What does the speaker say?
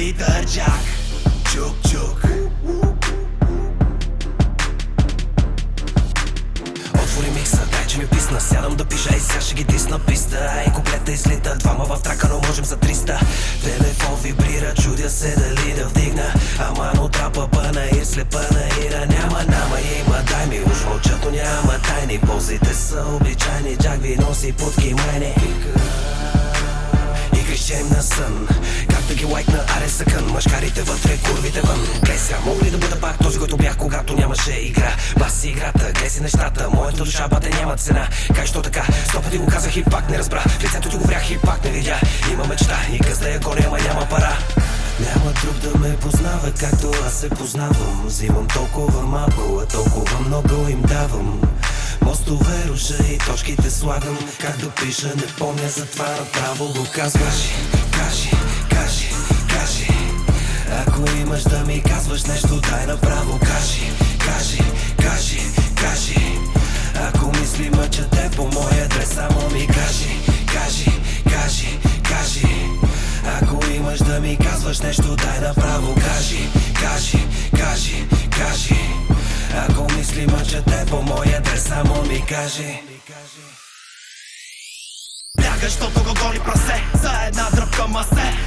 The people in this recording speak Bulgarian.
Питър Джак. Чук-чук. Отвори микса, дай че ми писна. Сядам да пиша и сега ще ги дисна писта. И куплета излита, двама в трака, но можем за 300. Телефон вибрира, чудя се дали да вдигна. Ама но трапа пъна и слепа на ира. Няма, има, дай ми уж мълчат, но няма тайни. Ползите са обичайни, Джак ви носи путки майни. Крещем на сън, как да ги лайкна, аре съкън. Мъжкарите вътре, курвите вън. Глей сега, мога ли да бъда пак този, който бях, когато нямаше игра? Баси играта, глей си нещата, моята душа бате няма цена. Кай що така, 100 пъти го казах и пак не разбра. В лицето ти го врях и пак не видя. Има мечта и къс да я гоня, ама няма пара. Няма друг да ме познава, както аз се познавам. Взимам толкова малко, а толкова много им давам. Мостове руша и точките слагам. Как да пиша, не помня, затова направо го казваш. Кажи. Ако имаш да ми казваш нещо, дай направо кажи. Ако мисли мъча те по моя адрес, само ми кажи. Ако имаш да ми казваш нещо, дай направо кажи. Ако мисли мъча те по моя адрес, само ми кажи. Бягаш, щото го гони прасе за една дръпка масе.